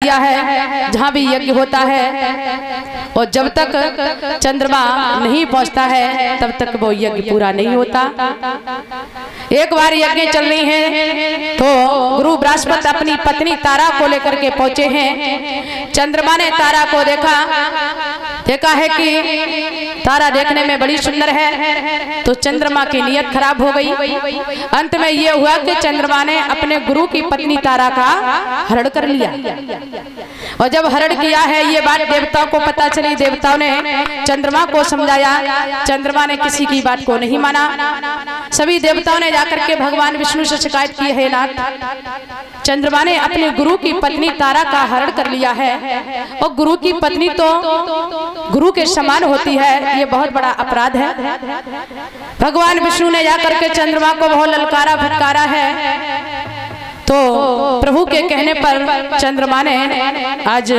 किया है जहाँ भी यज्ञ होता है, और जब तक चंद्रमा नहीं पहुँचता है तब तक वो यज्ञ पूरा नहीं होता। एक बार यज्ञ चल रही है तो गुरु बृहस्पति अपनी पत्नी तारा को लेकर के पहुंचे हैं। चंद्रमा ने तारा को देखा है कि तारा देखने में बड़ी सुंदर है, तो चंद्रमा की नीयत खराब हो गई। अंत में यह हुआ कि चंद्रमा ने अपने गुरु की पत्नी तारा का हरण कर लिया, और जब हरण किया है ये बात देवताओं को पता चली। देवताओं ने चंद्रमा को समझाया, चंद्रमा ने किसी की बात को नहीं माना। सभी देवताओं ने जाकर के भगवान विष्णु से शिकायत की है, नाथ चंद्रमा ने अपने गुरु की पत्नी तारा का हरण कर लिया है, और गुरु की पत्नी तो गुरु के समान होती है, ये बहुत बड़ा अपराध है। भगवान विष्णु ने जाकर के चंद्रमा को बहुत ललकारा फटकारा है। तो प्रभु के कहने पर चंद्रमा ने आज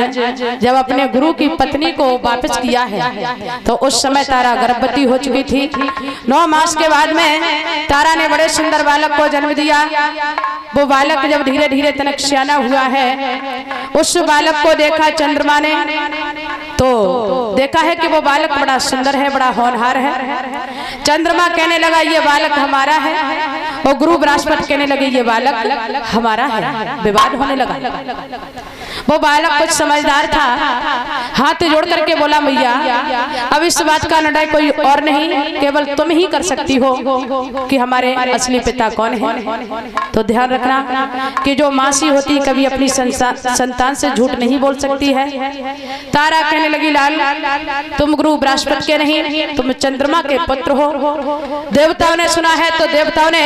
जब अपने गुरु की पत्नी को वापस किया है तो उस समय तारा गर्भवती हो चुकी थी। 9 मास के बाद में तारा ने बड़े सुंदर बालक को जन्म दिया। वो बालक जब धीरे धीरे तनक सियाना हुआ है, उस बालक को देखा चंद्रमा ने, तो देखा है कि वो बालक बड़ा सुंदर है, बड़ा होनहार है। चंद्रमा कहने लगा ये बालक हमारा है, और गुरु बृहस्पति कहने लगे ये बालक हमारा है। विवाद होने लगा। वो बालक कुछ समझदार था, हाथ जोड़ करके बोला मैया अब इस बात का निर्णय कोई और नहीं, केवल तुम ही कर सकती हो कि हमारे असली पिता कौन है। तो ध्यान रखना कि जो मासी होती कभी अपनी संतान से झूठ नहीं बोल सकती है। तारा कहने लगी लाल तुम गुरु बृहस्पति के नहीं, तुम चंद्रमा के पुत्र हो। देवताओं ने सुना है तो देवताओं ने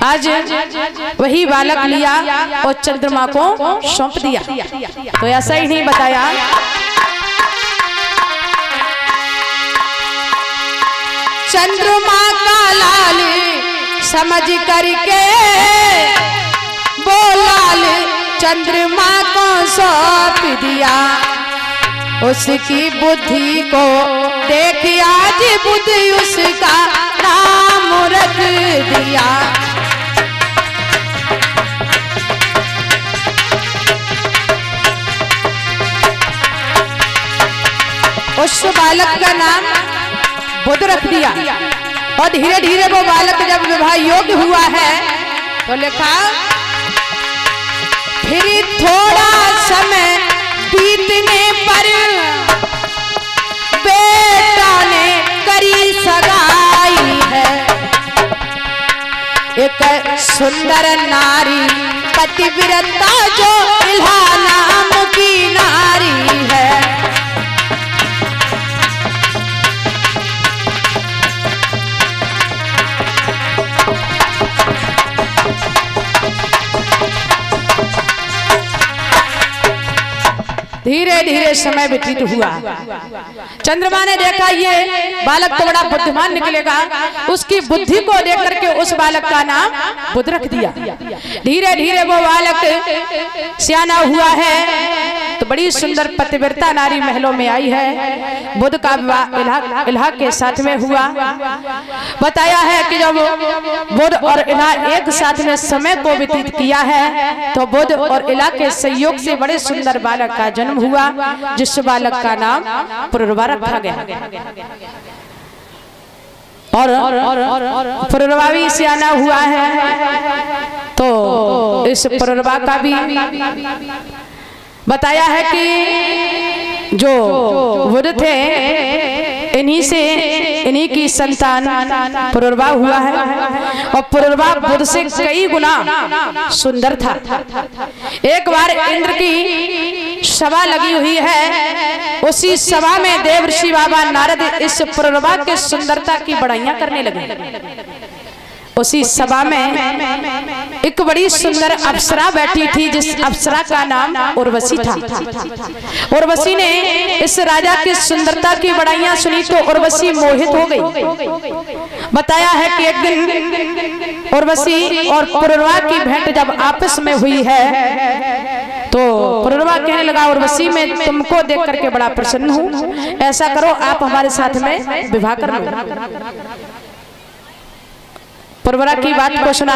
आज वही बालक लिया और चंद्रमा को सौंप दिया। तो ऐसा ही नहीं बताया, चंद्रमा का लाल समझ करके वो लाल चंद्रमा को सौंप दिया। उसकी बुद्धि को देख आज बुद्धि उसका नाम रख दिया। उस बालक का नाम बुध रख दिया, और धीरे धीरे वो बालक जब विवाह योग्य हुआ है तो लिखा फिर थोड़ा समय बीतने पर बेटा ने करी सगाई है। एक सुंदर नारी पतिव्रता जो इल्हा नाम की नारी है। धीरे धीरे समय व्यतीत हुआ। चंद्रमा ने देखा ये बालक तो बड़ा बुद्धिमान निकलेगा, उसकी बुद्धि को देख करके उस बालक का नाम बुध रख दिया। धीरे धीरे वो बालक सियाना हुआ है तो बड़ी सुंदर पतिव्रता नारी महलों में आई है। बुध का विवाह इल्हा के साथ में हुआ। बताया है कि जब बुध और इल्हा एक साथ में समय को व्यतीत किया है तो बुध और इल्हा के सहयोग से बड़े सुंदर बालक का जन्म हुआ, जिस बालक का नाम पुरुरवा रखा गया। और पुरुरवा भी सियाना हुआ है तो इस पुरुरवा का भी बताया है कि जो बुध थे इन्हीं की संतान पुरुरवा हुआ है, और पुरुरवा बुध से कई गुना सुंदर था। एक बार इंद्र की सभा लगी हुई है, उसी सभा में देव ऋषि बाबा नारद इस पुरुरवा के सुंदरता की बड़ाइयां करने लगे। उसी सभा में एक बड़ी सुंदर अप्सरा बैठी थी, जिस अप्सरा का नाम उर्वशी था। उर्वशी ने इस राजा की सुंदरता की बड़ाइयां सुनी तो उर्वशी मोहित हो गई। बताया है कि एक दिन उर्वशी और पुरुरवा की भेंट जब आपस में हुई है तो पुरुरवा कहने लगा उर्वशी मैं तुमको देख करके बड़ा प्रसन्न हूँ, ऐसा करो आप हमारे साथ में विवाह कर लो। पुरवरा की बात को सुना।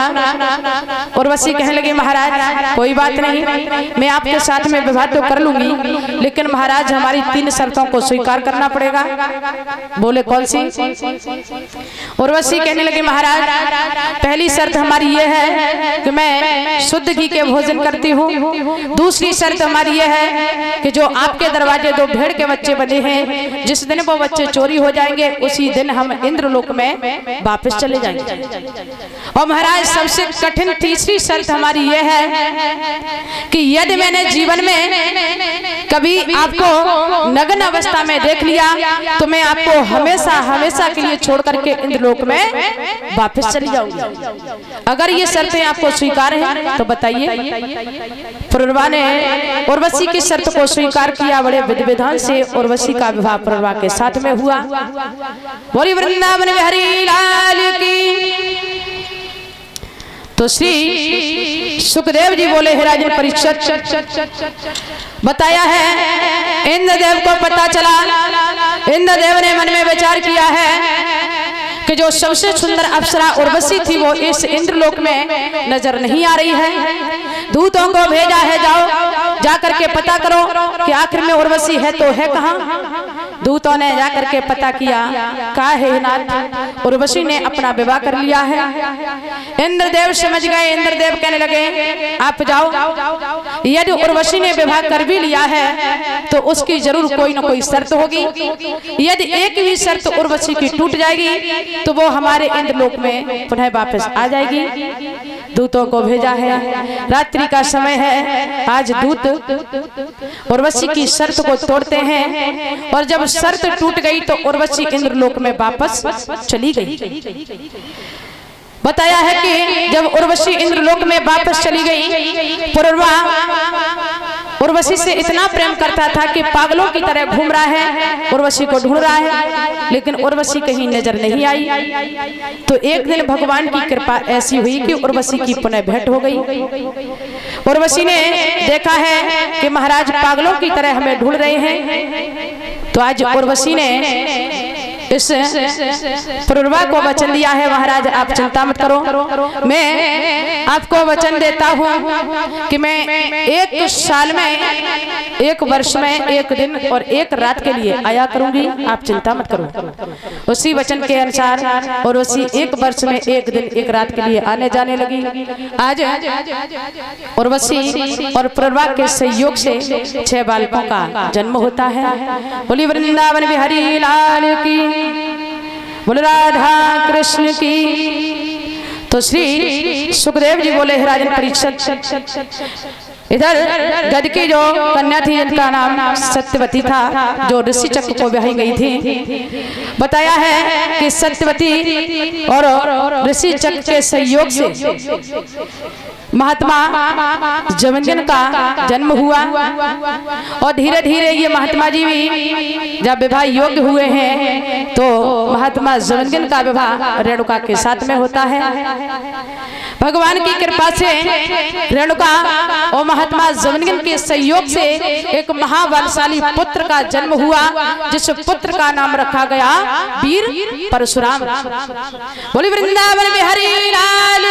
उर्वशी कहने लगी महाराज कोई बात नहीं, मैं आपके साथ में विवाह तो कर लूंगी, लेकिन महाराज हमारी 3 शर्तों को स्वीकार करना पड़ेगा। बोले कौन सी? उर्वशी कहने लगी महाराज पहली शर्त हमारी ये है कि मैं शुद्ध घी के भोजन करती हूँ। दूसरी शर्त हमारी ये है कि जो आपके दरवाजे 2 भेड़ के बच्चे बने हैं, जिस दिन वो बच्चे चोरी हो जाएंगे उसी दिन हम इंद्रलोक में वापस चले जाएंगे। और महाराज सबसे कठिन तीसरी शर्त हमारी यह है कि यदि मैंने जीवन में कभी आपको नग्न अवस्था में देख लिया तो मैं आपको हमेशा हमेशा के लिए छोड़ करके इंद्रलोक में वापस चली जाऊंगी। अगर ये शर्तें आपको स्वीकार हैं तो बताइए। पुरवा ने उर्वशी की शर्त को स्वीकार किया। बड़े विधि विधान से उर्वशी का विवाह पुरवा के साथ में हुआ। बोली वृंदावन बिहारी लाल की। तो श्री सुखदेव जी बोले हे राजन परीक्षित, बताया है इंद्रदेव को पता चला, इंद्रदेव ने मन में विचार किया है कि जो सबसे सुंदर अप्सरा उर्वशी थी वो इस इंद्रलोक में नजर नहीं आ रही है। दूतों को भेजा है, जाओ जाकर के पता करो कि आखिर में उर्वशी है तो है कहाँ। दूतों ने जाकर के पता किया, कहा है नाथ उर्वशी ने अपना विवाह कर लिया है। इंद्रदेव समझ गए। इंद्रदेव कहने लगे आप जाओ, यदि उर्वशी ने विवाह कर भी लिया है तो उसकी जरूर कोई न कोई शर्त होगी। यदि एक भी शर्त उर्वशी की टूट जाएगी तो वो हमारे इंद्रलोक में पुनः वापस आ जाएगी। दूतों को भेजा है, रात्रि का समय है। आज दूत उर्वशी की शर्त को तोड़ते हैं और जब शर्त टूट गई तो उर्वशी इंद्रलोक में वापस चली गई। बताया है कि जब उर्वशी इंद्रलोक में वापस चली गई, पुरवा उर्वशी से इतना प्रेम करता था कि पागलों की तरह घूम रहा है, उर्वशी को ढूंढ रहा है, लेकिन उर्वशी कहीं नजर नहीं आई। तो एक दिन भगवान की कृपा ऐसी हुई कि उर्वशी की पुनः भेंट हो गई। उर्वशी ने देखा है कि महाराज पागलों की तरह हमें ढूंढ रहे हैं, तो आज उर्वशी ने इस पुरवा को वचन दिया है, महाराज आप चिंता मत करो, मैं आपको वचन देता हूँ कि मैं 1 साल में 1 वर्ष में 1 दिन और 1 रात के लिए आया करूंगी, आप चिंता मत करो। उसी वचन के अनुसार और उसी 1 वर्ष में 1 दिन 1 रात के लिए आने जाने लगी। आज उर्वशी और पुरवा के सहयोग से 6 बालकों का जन्म होता है। बोली वृंदावन बिहारी लाल की, बोल राधा कृष्ण की। तो श्री सुखदेव जी बोले राजन परीक्षित, इधर गद की जो कन्या थी जिनका नाम सत्यवती था, जो ऋषि चक्र को ब्याही गई थी, बताया है कि सत्यवती और ऋषि चक्र के सहयोग से महात्मा जमदग्नि का जन्म हुआ और धीरे धीरे ये महात्मा जी भी जब विवाह योग्य हुए हैं तो महात्मा जमदग्नि का विवाह रेणुका के साथ में होता है। भगवान की कृपा से रेणुका और महात्मा जमदग्नि के सहयोग से एक महाबलशाली पुत्र का जन्म हुआ, जिस पुत्र का नाम रखा गया वीर परशुराम। बोली वृंदावन बिहारी लाल।